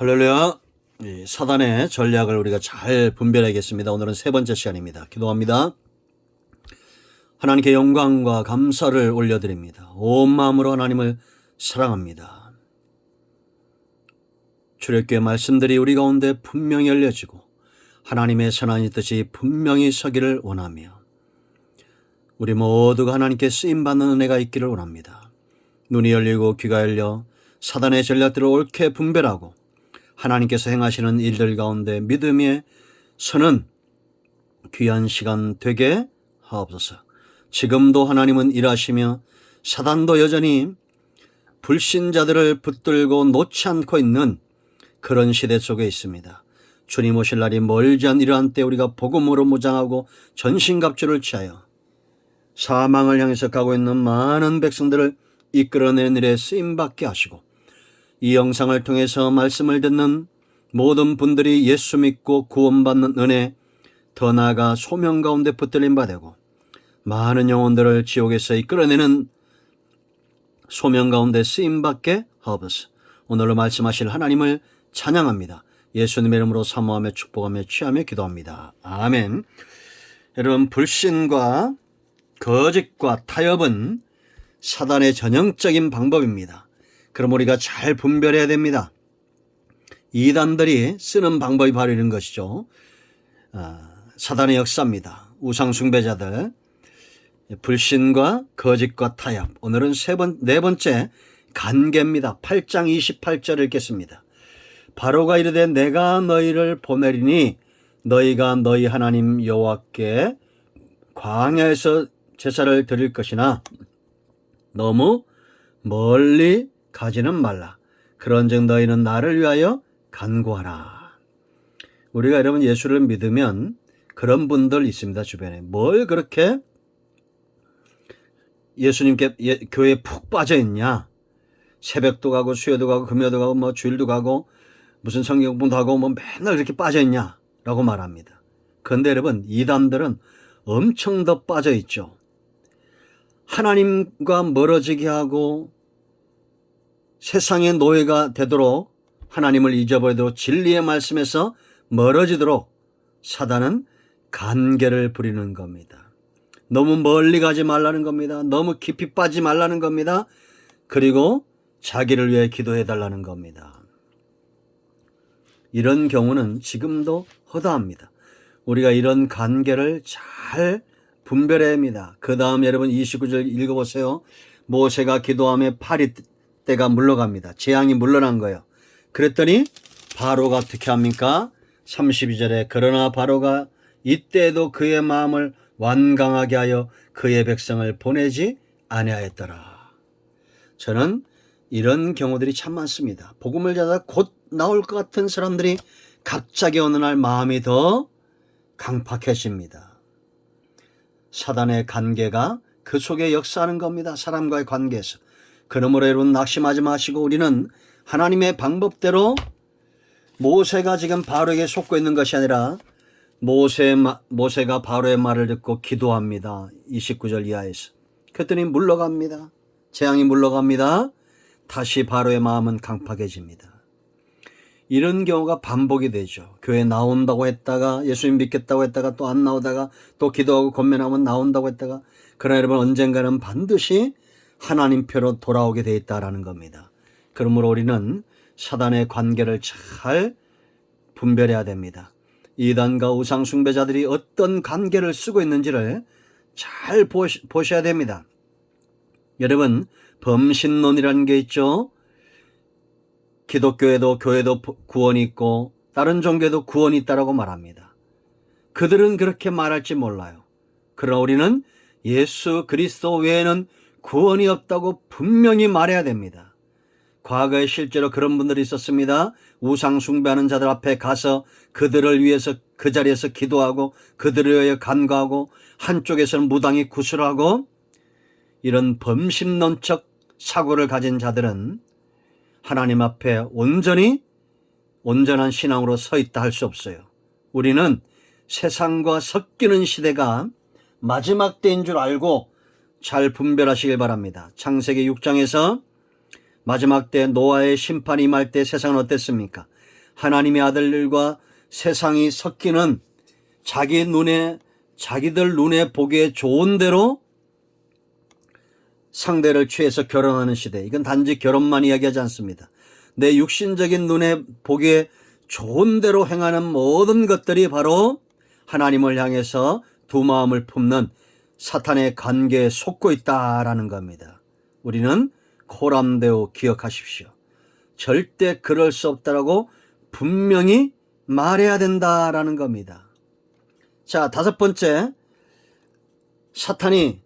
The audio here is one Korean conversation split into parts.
할렐루야. 사단의 전략을 우리가 잘 분별하겠습니다. 오늘은 세 번째 시간입니다. 기도합니다. 하나님께 영광과 감사를 올려드립니다. 온 마음으로 하나님을 사랑합니다. 출애굽기의 말씀들이 우리 가운데 분명히 알려지고 하나님의 선한 뜻이 분명히 서기를 원하며 우리 모두가 하나님께 쓰임받는 은혜가 있기를 원합니다. 눈이 열리고 귀가 열려 사단의 전략들을 옳게 분별하고 하나님께서 행하시는 일들 가운데 믿음의 서는 귀한 시간 되게 하옵소서. 지금도 하나님은 일하시며 사단도 여전히 불신자들을 붙들고 놓지 않고 있는 그런 시대 속에 있습니다. 주님 오실 날이 멀지 않은 이러한 때 우리가 복음으로 무장하고 전신갑주를 취하여 사망을 향해서 가고 있는 많은 백성들을 이끌어내는 일에 쓰임받게 하시고 이 영상을 통해서 말씀을 듣는 모든 분들이 예수 믿고 구원받는 은혜, 더 나아가 소명 가운데 붙들림 받고 많은 영혼들을 지옥에서 이끌어내는 소명 가운데 쓰임받게 하옵소서. 오늘로 말씀하실 하나님을 찬양합니다. 예수님의 이름으로 사모하며 축복하며 취하며 기도합니다. 아멘. 여러분, 불신과 거짓과 타협은 사단의 전형적인 방법입니다. 그럼 우리가 잘 분별해야 됩니다. 이단들이 쓰는 방법이 바로 이런 것이죠. 사단의 역사입니다. 우상 숭배자들, 불신과 거짓과 타협. 오늘은 네 번째 간계입니다. 8장 28절을 읽겠습니다. 바로가 이르되 내가 너희를 보내리니 너희가 너희 하나님 여호와께 광야에서 제사를 드릴 것이나 너무 멀리 가지는 말라. 그런즉 너희는 나를 위하여 간구하라. 우리가 여러분 예수를 믿으면 그런 분들 있습니다. 주변에. 뭘 그렇게 예수님께 교회에 푹 빠져 있냐. 새벽도 가고 수요도 가고 금요도 가고 뭐 주일도 가고 무슨 성경공부도 하고 뭐 맨날 이렇게 빠져 있냐 라고 말합니다. 그런데 여러분 이단들은 엄청 더 빠져 있죠. 하나님과 멀어지게 하고 세상의 노예가 되도록 하나님을 잊어버리도록 진리의 말씀에서 멀어지도록 사단은 간계를 부리는 겁니다. 너무 멀리 가지 말라는 겁니다. 너무 깊이 빠지지 말라는 겁니다. 그리고 자기를 위해 기도해 달라는 겁니다. 이런 경우는 지금도 허다합니다. 우리가 이런 간계를 잘 분별해야 합니다. 그 다음 여러분 29절 읽어보세요. 모세가 기도하며 파리 떼가 물러갑니다. 재앙이 물러난 거예요. 그랬더니 바로가 어떻게 합니까? 32절에 그러나 바로가 이때도 그의 마음을 완강하게 하여 그의 백성을 보내지 아니하였더라. 저는 이런 경우들이 참 많습니다. 복음을 전하다 곧 나올 것 같은 사람들이 갑자기 어느 날 마음이 더 강팍해집니다. 사단의 관계가 그 속에 역사하는 겁니다. 사람과의 관계에서. 그러므로 여러분 낙심하지 마시고 우리는 하나님의 방법대로 모세가 지금 바로에게 속고 있는 것이 아니라 모세가 바로의 말을 듣고 기도합니다. 29절 이하에서. 그랬더니 물러갑니다. 재앙이 물러갑니다. 다시 바로의 마음은 강팍해집니다. 이런 경우가 반복이 되죠. 교회 나온다고 했다가 예수님 믿겠다고 했다가 또 안 나오다가 또 기도하고 권면하면 나온다고 했다가 그러나 여러분 언젠가는 반드시 하나님 표로 돌아오게 돼 있다라는 겁니다. 그러므로 우리는 사단의 관계를 잘 분별해야 됩니다. 이단과 우상 숭배자들이 어떤 관계를 쓰고 있는지를 잘 보셔야 됩니다. 여러분 범신론이라는 게 있죠. 기독교에도 교회도 구원이 있고 다른 종교에도 구원이 있다라고 말합니다. 그들은 그렇게 말할지 몰라요. 그러나 우리는 예수 그리스도 외에는 구원이 없다고 분명히 말해야 됩니다. 과거에 실제로 그런 분들이 있었습니다. 우상 숭배하는 자들 앞에 가서 그들을 위해서 그 자리에서 기도하고 그들을 위하여 간구하고 한쪽에서는 무당이 구슬하고 이런 범신론적 사고를 가진 자들은 하나님 앞에 온전한 신앙으로 서 있다 할 수 없어요. 우리는 세상과 섞이는 시대가 마지막 때인 줄 알고 잘 분별하시길 바랍니다. 창세기 6장에서 마지막 때 노아의 심판이 임할 때 세상은 어땠습니까? 하나님의 아들들과 세상이 섞이는 자기들 눈에 보기에 좋은 대로 상대를 취해서 결혼하는 시대. 이건 단지 결혼만 이야기하지 않습니다. 내 육신적인 눈에 보기에 좋은 대로 행하는 모든 것들이 바로 하나님을 향해서 두 마음을 품는 사탄의 관계에 속고 있다라는 겁니다. 우리는 코람데오 기억하십시오. 절대 그럴 수 없다라고 분명히 말해야 된다라는 겁니다. 자, 다섯 번째, 사탄이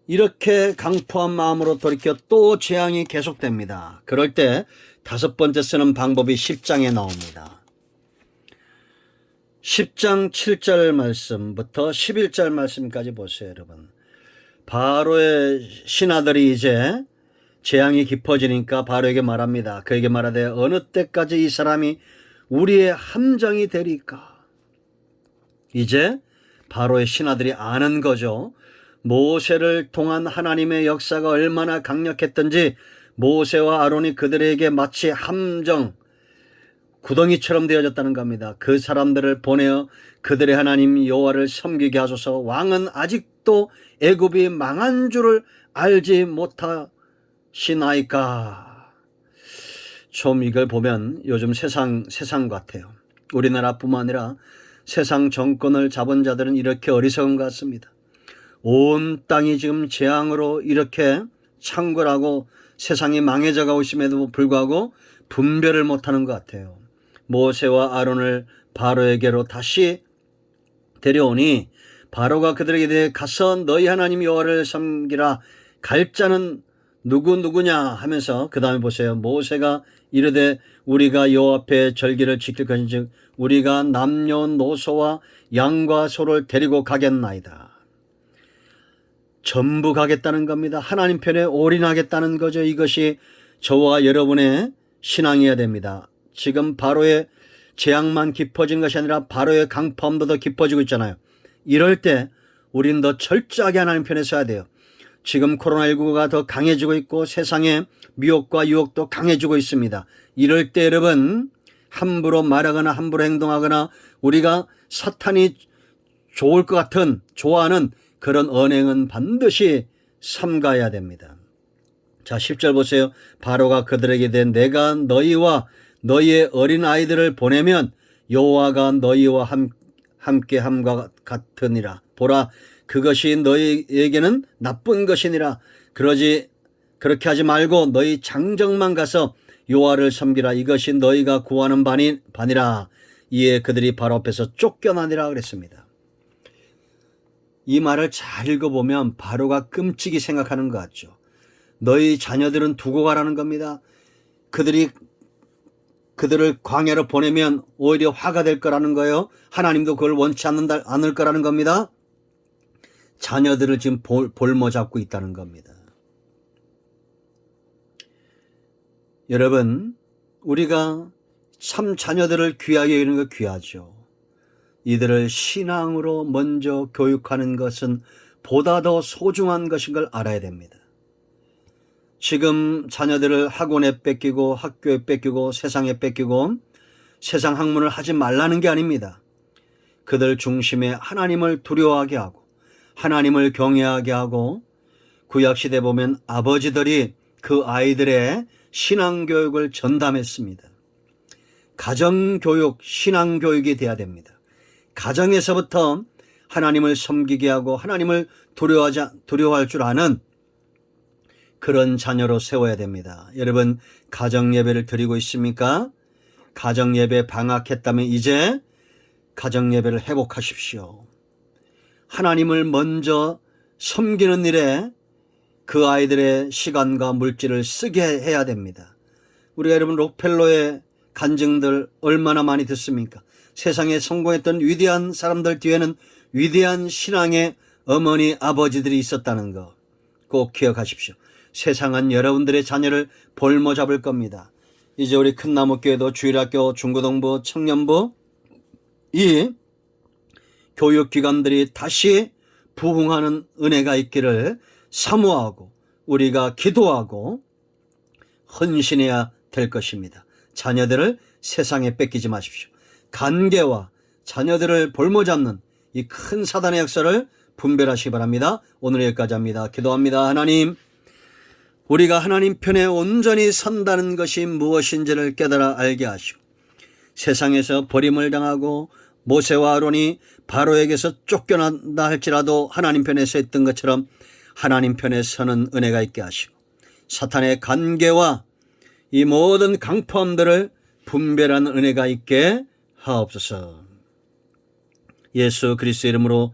이렇게 강포한 마음으로 돌이켜 또 재앙이 계속됩니다. 그럴 때 다섯 번째 쓰는 방법이 10장에 나옵니다. 10장 7절 말씀부터 11절 말씀까지 보세요, 여러분. 바로의 신하들이 이제 재앙이 깊어지니까 바로에게 말합니다. 그에게 말하되 어느 때까지 이 사람이 우리의 함정이 되리까. 이제 바로의 신하들이 아는 거죠. 모세를 통한 하나님의 역사가 얼마나 강력했던지 모세와 아론이 그들에게 마치 함정, 구덩이처럼 되어졌다는 겁니다. 그 사람들을 보내어 그들의 하나님 여호와를 섬기게 하소서. 왕은 아직도 애굽이 망한 줄을 알지 못하시나이까. 좀 이걸 보면 요즘 세상 같아요. 우리나라뿐만 아니라 세상 정권을 잡은 자들은 이렇게 어리석은 것 같습니다. 온 땅이 지금 재앙으로 이렇게 창궐하고 세상이 망해져 가고 있음에도 불구하고 분별을 못하는 것 같아요. 모세와 아론을 바로에게로 다시 데려오니 바로가 그들에게 대해 가서 너희 하나님 여호와를 섬기라. 갈 자는 누구냐 하면서 그 다음에 보세요. 모세가 이르되 우리가 여호와 앞에 절기를 지킬 것인즉 우리가 남녀노소와 양과 소를 데리고 가겠나이다. 전부 가겠다는 겁니다. 하나님 편에 올인하겠다는 거죠. 이것이 저와 여러분의 신앙이어야 됩니다. 지금 바로의 재앙만 깊어진 것이 아니라 바로의 강포함도 더 깊어지고 있잖아요. 이럴 때 우리는 더 철저하게 하나님 편에 서야 돼요. 지금 코로나19가 더 강해지고 있고 세상의 미혹과 유혹도 강해지고 있습니다. 이럴 때 여러분 함부로 말하거나 함부로 행동하거나 우리가 사탄이 좋을 것 같은 좋아하는 그런 언행은 반드시 삼가야 됩니다. 자, 10절 보세요. 바로가 그들에게 된 내가 너희와 너희의 어린 아이들을 보내면 여호와가 너희와 함께 함과 같으니라. 보라, 그것이 너희에게는 나쁜 것이니라. 그렇게 하지 말고 너희 장정만 가서 여호와를 섬기라. 이것이 너희가 구하는 바니라. 이에 그들이 바로 앞에서 쫓겨나니라 그랬습니다. 이 말을 잘 읽어보면 바로가 끔찍이 생각하는 것 같죠. 너희 자녀들은 두고 가라는 겁니다. 그들을 광야로 보내면 오히려 화가 될 거라는 거예요. 하나님도 그걸 원치 않을 거라는 겁니다. 자녀들을 지금 볼모 잡고 있다는 겁니다. 여러분, 우리가 참 자녀들을 귀하게 여기는 거 귀하죠. 이들을 신앙으로 먼저 교육하는 것은 보다 더 소중한 것인 걸 알아야 됩니다. 지금 자녀들을 학원에 뺏기고 학교에 뺏기고 세상에 뺏기고 세상 학문을 하지 말라는 게 아닙니다. 그들 중심에 하나님을 두려워하게 하고 하나님을 경외하게 하고 구약시대 보면 아버지들이 그 아이들의 신앙교육을 전담했습니다. 가정교육, 신앙교육이 돼야 됩니다. 가정에서부터 하나님을 섬기게 하고 하나님을 두려워할 줄 아는 그런 자녀로 세워야 됩니다. 여러분, 가정예배를 드리고 있습니까? 가정예배 방학했다면 이제 가정예배를 회복하십시오. 하나님을 먼저 섬기는 일에 그 아이들의 시간과 물질을 쓰게 해야 됩니다. 우리가 여러분 록펠러의 간증들 얼마나 많이 듣습니까? 세상에 성공했던 위대한 사람들 뒤에는 위대한 신앙의 어머니, 아버지들이 있었다는 거 꼭 기억하십시오. 세상은 여러분들의 자녀를 볼모 잡을 겁니다. 이제 우리 큰나무교회도 주일학교, 중고등부, 청년부 이 교육기관들이 다시 부흥하는 은혜가 있기를 사모하고 우리가 기도하고 헌신해야 될 것입니다. 자녀들을 세상에 뺏기지 마십시오. 간계와 자녀들을 볼모 잡는 이 큰 사단의 역사를 분별하시기 바랍니다. 오늘 여기까지 합니다. 기도합니다. 하나님, 우리가 하나님 편에 온전히 선다는 것이 무엇인지를 깨달아 알게 하시고 세상에서 버림을 당하고 모세와 아론이 바로에게서 쫓겨난다 할지라도 하나님 편에 서 있던 것처럼 하나님 편에 서는 은혜가 있게 하시고 사탄의 간계와 이 모든 강포함들을 분별하는 은혜가 있게 하옵소서. 예수 그리스도의 이름으로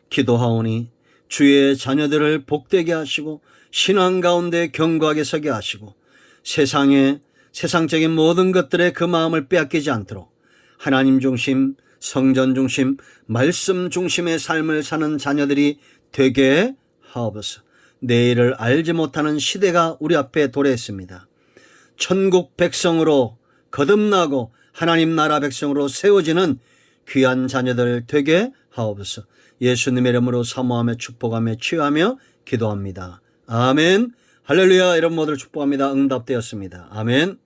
기도하오니 주의 자녀들을 복되게 하시고 신앙 가운데 견고하게 서게 하시고 세상적인 모든 것들에 그 마음을 빼앗기지 않도록 하나님 중심, 성전 중심, 말씀 중심의 삶을 사는 자녀들이 되게 하옵소서. 내일을 알지 못하는 시대가 우리 앞에 도래했습니다. 천국 백성으로 거듭나고 하나님 나라 백성으로 세워지는 귀한 자녀들 되게 하옵소서. 예수님의 이름으로 사모하며 축복하며 치유하며 기도합니다. 아멘. 할렐루야. 여러분 모두를 축복합니다. 응답되었습니다. 아멘.